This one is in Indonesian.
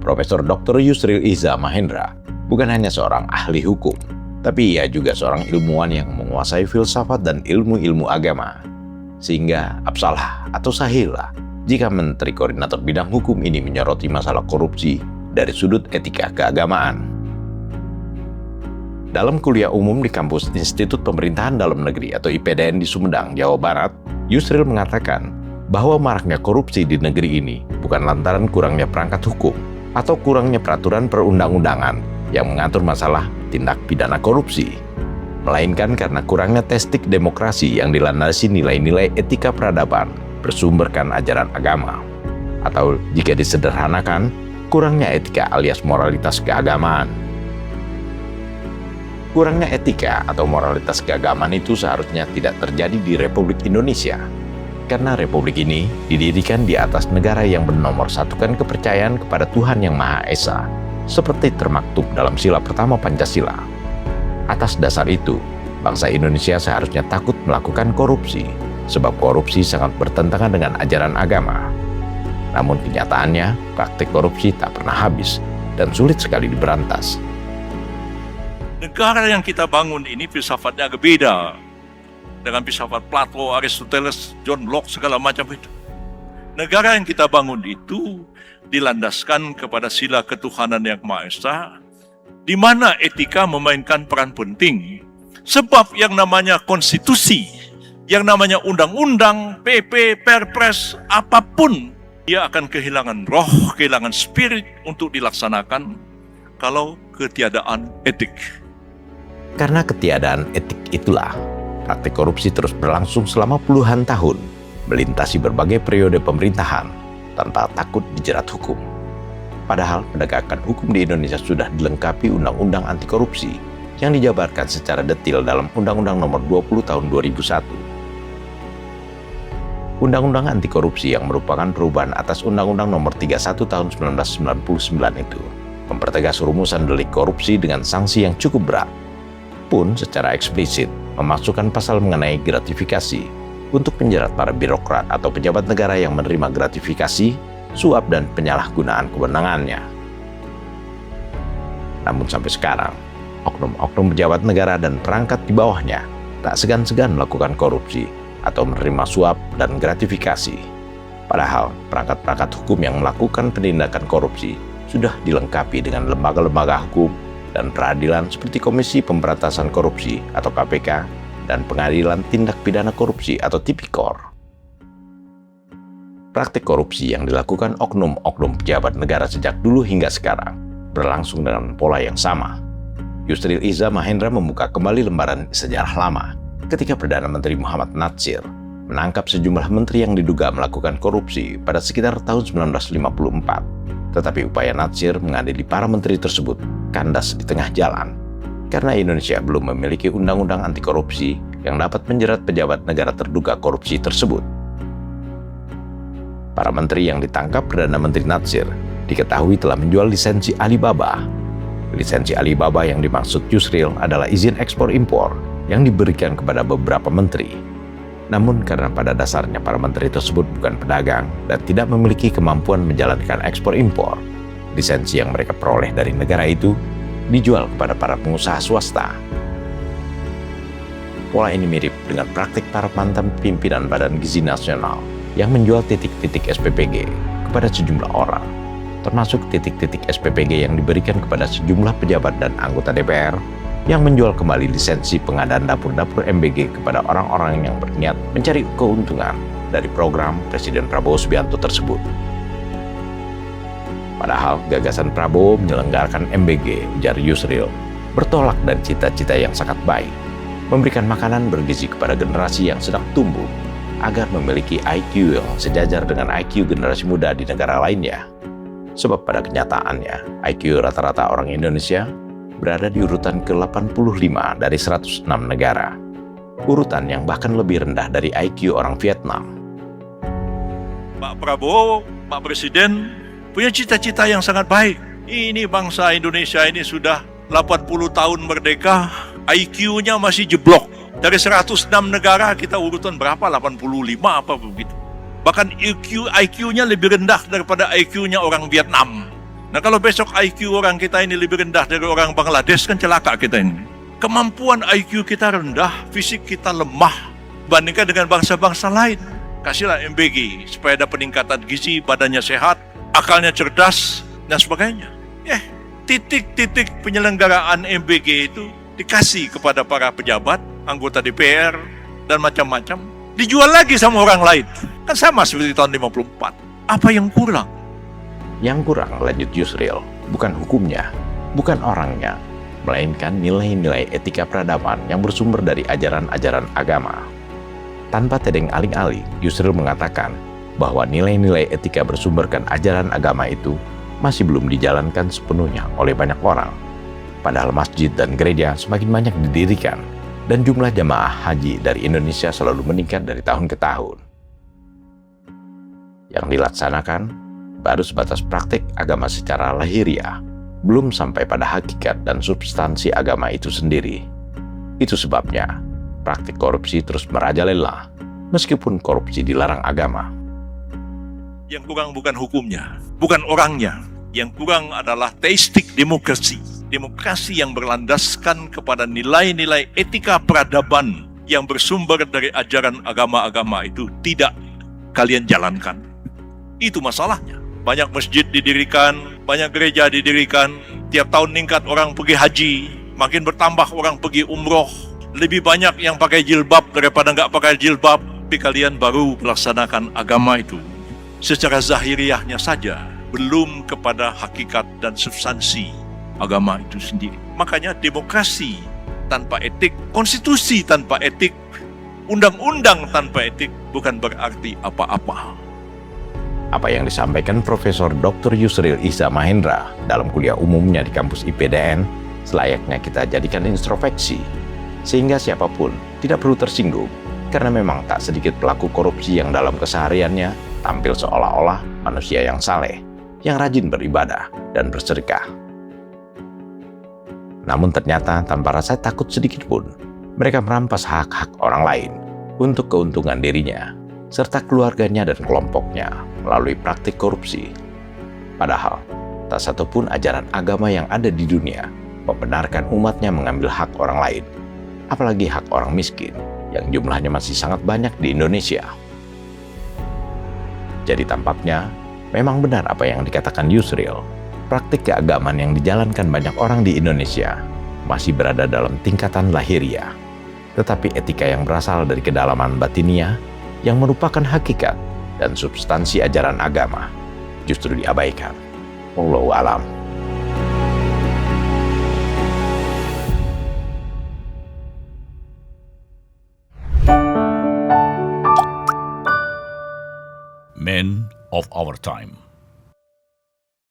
Profesor Dr. Yusril Iza Mahendra bukan hanya seorang ahli hukum, tapi ia juga seorang ilmuwan yang menguasai filsafat dan ilmu-ilmu agama. Sehingga absalah atau sahihlah jika Menteri Koordinator Bidang Hukum ini menyoroti masalah korupsi dari sudut etika keagamaan. Dalam kuliah umum di kampus Institut Pemerintahan Dalam Negeri atau IPDN di Sumedang, Jawa Barat, Yusril mengatakan bahwa maraknya korupsi di negeri ini bukan lantaran kurangnya perangkat hukum atau kurangnya peraturan perundang-undangan yang mengatur masalah tindak pidana korupsi, melainkan karena kurangnya testik demokrasi yang dilandasi nilai-nilai etika peradaban bersumberkan ajaran agama. Atau jika disederhanakan, kurangnya etika alias moralitas keagamaan. Kurangnya etika atau moralitas keagamaan itu seharusnya tidak terjadi di Republik Indonesia, karena Republik ini didirikan di atas negara yang menomorsatukan kepercayaan kepada Tuhan Yang Maha Esa, seperti termaktub dalam sila pertama Pancasila. Atas dasar itu, bangsa Indonesia seharusnya takut melakukan korupsi, sebab korupsi sangat bertentangan dengan ajaran agama. Namun kenyataannya, praktik korupsi tak pernah habis dan sulit sekali diberantas. Negara yang kita bangun ini filsafatnya agak beda dengan filsafat Plato, Aristoteles, John Locke, segala macam itu. Negara yang kita bangun itu dilandaskan kepada sila ketuhanan yang Maha Esa, di mana etika memainkan peran penting. Sebab yang namanya konstitusi, yang namanya undang-undang, PP, Perpres, apapun, dia akan kehilangan roh, kehilangan spirit untuk dilaksanakan kalau ketiadaan etik. Karena ketiadaan etik itulah, praktik korupsi terus berlangsung selama puluhan tahun, melintasi berbagai periode pemerintahan, tanpa takut dijerat hukum. Padahal penegakan hukum di Indonesia sudah dilengkapi Undang-Undang Anti Korupsi yang dijabarkan secara detail dalam Undang-Undang Nomor 20 Tahun 2001. Undang-Undang Anti Korupsi yang merupakan perubahan atas Undang-Undang Nomor 31 Tahun 1999 itu mempertegas rumusan delik korupsi dengan sanksi yang cukup berat, pun secara eksplisit memasukkan pasal mengenai gratifikasi untuk menjerat para birokrat atau pejabat negara yang menerima gratifikasi, suap, dan penyalahgunaan kewenangannya. Namun sampai sekarang, oknum-oknum pejabat negara dan perangkat di bawahnya tak segan-segan melakukan korupsi atau menerima suap dan gratifikasi. Padahal perangkat-perangkat hukum yang melakukan penindakan korupsi sudah dilengkapi dengan lembaga-lembaga hukum dan peradilan seperti Komisi Pemberantasan Korupsi atau KPK dan Pengadilan Tindak Pidana Korupsi atau Tipikor. Praktik korupsi yang dilakukan oknum-oknum pejabat negara sejak dulu hingga sekarang berlangsung dengan pola yang sama. Yusril Iza Mahendra membuka kembali lembaran sejarah lama ketika Perdana Menteri Muhammad Natsir menangkap sejumlah menteri yang diduga melakukan korupsi pada sekitar tahun 1954. Tetapi upaya Natsir mengadili para menteri tersebut kandas di tengah jalan, karena Indonesia belum memiliki undang-undang anti korupsi yang dapat menjerat pejabat negara terduga korupsi tersebut. Para menteri yang ditangkap Perdana Menteri Natsir diketahui telah menjual lisensi Alibaba. Lisensi Alibaba yang dimaksud Yusril adalah izin ekspor impor yang diberikan kepada beberapa menteri. Namun karena pada dasarnya para menteri tersebut bukan pedagang dan tidak memiliki kemampuan menjalankan ekspor impor, lisensi yang mereka peroleh dari negara itu dijual kepada para pengusaha swasta. Pola ini mirip dengan praktik para mantan pimpinan Badan Gizi Nasional yang menjual titik-titik SPPG kepada sejumlah orang, termasuk titik-titik SPPG yang diberikan kepada sejumlah pejabat dan anggota DPR yang menjual kembali lisensi pengadaan dapur-dapur MBG kepada orang-orang yang berniat mencari keuntungan dari program Presiden Prabowo Subianto tersebut. Padahal gagasan Prabowo menyelenggarakan MBG, ujar Yusril, bertolak dari cita-cita yang sangat baik, memberikan makanan bergizi kepada generasi yang sedang tumbuh, agar memiliki IQ yang sejajar dengan IQ generasi muda di negara lainnya. Sebab pada kenyataannya, IQ rata-rata orang Indonesia berada di urutan ke-85 dari 106 negara. Urutan yang bahkan lebih rendah dari IQ orang Vietnam. Pak Prabowo, Pak Presiden, punya cita-cita yang sangat baik. Ini bangsa Indonesia ini sudah 80 tahun merdeka, IQ-nya masih jeblok. Dari 106 negara kita urutan berapa? 85 apa begitu. Bahkan IQ-nya lebih rendah daripada IQ-nya orang Vietnam. Nah kalau besok IQ orang kita ini lebih rendah dari orang Bangladesh, kan celaka kita ini. Kemampuan IQ kita rendah, fisik kita lemah bandingkan dengan bangsa-bangsa lain. Kasihlah MBG supaya ada peningkatan gizi, badannya sehat, akalnya cerdas, dan sebagainya. Titik-titik penyelenggaraan MBG itu dikasih kepada para pejabat, anggota DPR, dan macam-macam. Dijual lagi sama orang lain. Kan sama seperti tahun 54. Apa yang kurang? Yang kurang, lanjut Yusril, bukan hukumnya, bukan orangnya, melainkan nilai-nilai etika peradaban yang bersumber dari ajaran-ajaran agama. Tanpa tedeng aling-aling, Yusril mengatakan bahwa nilai-nilai etika bersumberkan ajaran agama itu masih belum dijalankan sepenuhnya oleh banyak orang. Padahal masjid dan gereja semakin banyak didirikan, dan jumlah jamaah haji dari Indonesia selalu meningkat dari tahun ke tahun. Yang dilaksanakan baru sebatas praktik agama secara lahiriah, belum sampai pada hakikat dan substansi agama itu sendiri. Itu sebabnya praktik korupsi terus merajalela, meskipun korupsi dilarang agama. Yang kurang bukan hukumnya, bukan orangnya. Yang kurang adalah theistic demokrasi. Demokrasi yang berlandaskan kepada nilai-nilai etika peradaban yang bersumber dari ajaran agama-agama itu tidak kalian jalankan. Itu masalahnya. Banyak masjid didirikan, banyak gereja didirikan, tiap tahun meningkat orang pergi haji, makin bertambah orang pergi umroh, lebih banyak yang pakai jilbab daripada nggak pakai jilbab, tapi kalian baru melaksanakan agama itu secara zahiriahnya saja, belum kepada hakikat dan substansi agama itu sendiri. Makanya demokrasi tanpa etik, konstitusi tanpa etik, undang-undang tanpa etik bukan berarti apa-apa. Apa yang disampaikan Profesor Dr. Yusril Iza Mahendra dalam kuliah umumnya di kampus IPDN selayaknya kita jadikan introspeksi, sehingga siapapun tidak perlu tersinggung, karena memang tak sedikit pelaku korupsi yang dalam kesehariannya tampil seolah-olah manusia yang saleh, yang rajin beribadah dan bersedekah. Namun ternyata tanpa rasa takut sedikit pun, mereka merampas hak-hak orang lain untuk keuntungan dirinya, serta keluarganya dan kelompoknya melalui praktik korupsi. Padahal, tak satupun ajaran agama yang ada di dunia membenarkan umatnya mengambil hak orang lain, apalagi hak orang miskin yang jumlahnya masih sangat banyak di Indonesia. Jadi tampaknya memang benar apa yang dikatakan Yusril. Praktik keagamaan yang dijalankan banyak orang di Indonesia masih berada dalam tingkatan lahiriah. Tetapi etika yang berasal dari kedalaman batiniah yang merupakan hakikat dan substansi ajaran agama justru diabaikan. Wallahu a'lam. Men of our time.